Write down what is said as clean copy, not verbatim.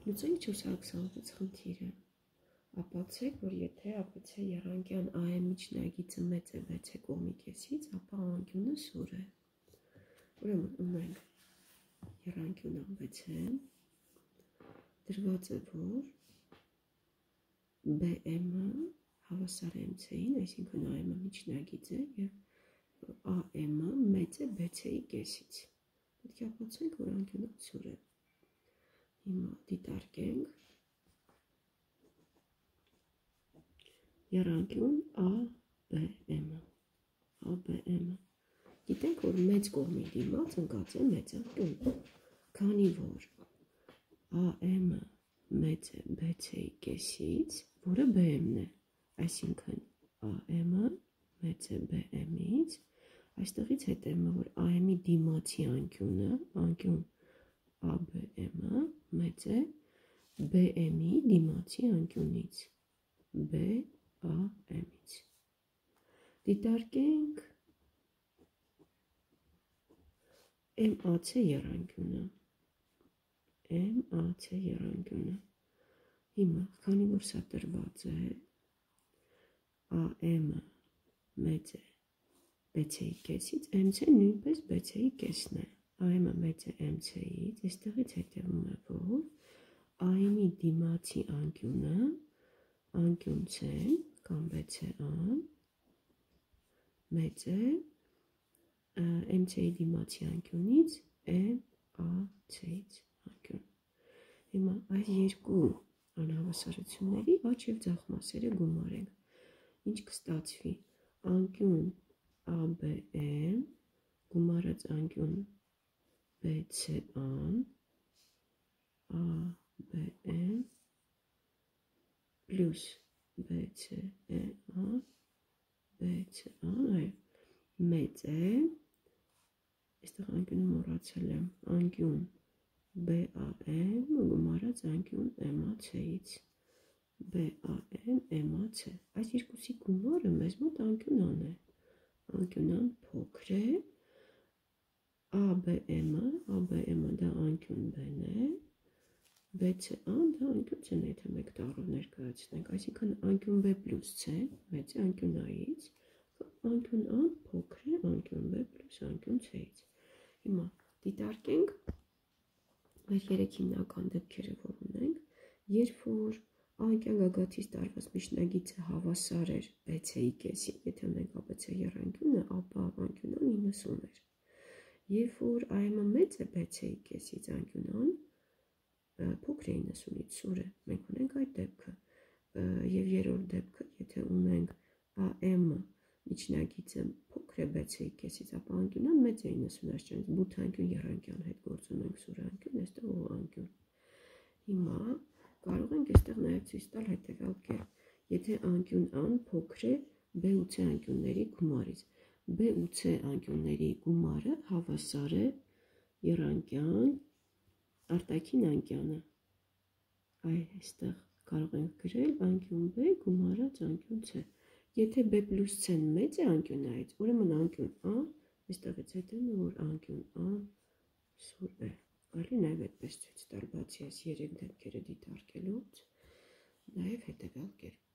Լուծենք 426 խնդիրը։ Ապացեք, որ եթե ABC եռանկյան AM միջնագիծը մեծ է BC կողմի կեսից, ապա անկյունը սուր է։ Ուրեմն ունենք եռանկյուն ABC-ն, դրված է, որ BM-ը հավասար է MC-ին, այսինքն AM-ը միջնագիծ է և AM-ը մեծ է BC-ի կեսից։ Պետք է ապացենք, որ անկյունը սուր է։ Հիմա դիտարկենք եռանկյուն ABM-ը։ Գիտենք, որ մեծ կողմի դիմաց ընկած է մեծ անկյուն, քանի որ AM-ը մեծ է BC-ի կեսից, որը BM-ն է, այսինքն AM-ը մեծ է BM-ից, այստեղից հետևում է, որ AM-ի դիմացի անկյունը, անկյուն ABM-ը մեծ է BM-ի դիմացի անկյունից, BAM-ից։ Դիտարկենք MAC եռանկյունը։ Հիմա, քանի որ սա տրված է, AM-ը մեծ է BC-ի կեսից, MC-ն նույնպես BC-ի կեսն է, AM-ը մեծ է MC-ից, այստեղից հետևում է, որ AM-ի դիմացի անկյունը, անկյուն C-ն կամ BC-ն մեծ է MC-ի դիմացի անկյունից MAC-ից անկյուն։ Հիմա այս երկու անհավասարությունների աջ և ձախ մասերը գումարենք։ Ինչ կստացվի, անկյուն ABM գումարած անկյուն BC-ն ABM պլյուս BC-ն մեծ է, այստեղ անկյունը մոռացել եմ, անկյուն BAM գումարած անկյուն MAC-ից, BAM, MAC, այս երկուսի գումարը մեզ մոտ անկյունան է, անկյունան փոքր է, ABM-ը դա անկյուն B-ն է, BC-ն դա անկյուն C-ն է, եթե մեկ տառով ներկայացնենք, այսինքն անկյուն B պլյուս C մեծ է անկյուն A-ից, անկյուն A-ն փոքր է անկյուն B պլյուս անկյուն C-ից։ Հիմա դիտարկենք մեր երեք հիմնական դեպքերը, որ ունենք, երբ որ անկյան գագաթից տարված միջնագիծը հավասար էր BC-ի կեսին, եթե ունենք ABC եռանկյունը, ապա անկյունան 90 էր։ Երբ որ AM-ը մեծ է BC-ի կեսից, անկյունան փոքր է 90-ից, սուր է, մենք ունենք այդ դեպքը։ Եվ երրորդ դեպքը, եթե ունենք AM-ը միջնագիծը փոքր է BC-ի կեսից, ապա անկյունան մեծ է 90 աշճանից, բութ անկյուն եռանկյան հետ գործ ունենք սուր անկյուն, այստեղ ով անկյուն։ Հիմա կարող ենք այստեղ նաև ցույց տալ հետևյալ կերպ, եթե անկյուն A-ն փոքր է B ու C անկյունների գումարից, B ու C անկյունների գումարը հավասար է եռանկյան արտաքին անկյանը, այստեղ կարող ենք գրել անկյուն B գումարած անկյուն C, եթե B պլյուս C-ն մեծ է անկյուն A-ից, ուրեմն անկյուն A, այստեղից հետևում է, որ անկյուն A սուր է, կարելի նաև այդպես ցույց տալ, բացի այս երեք դեպքերը դիտարկելուց, նաև հետևյալ կերպ։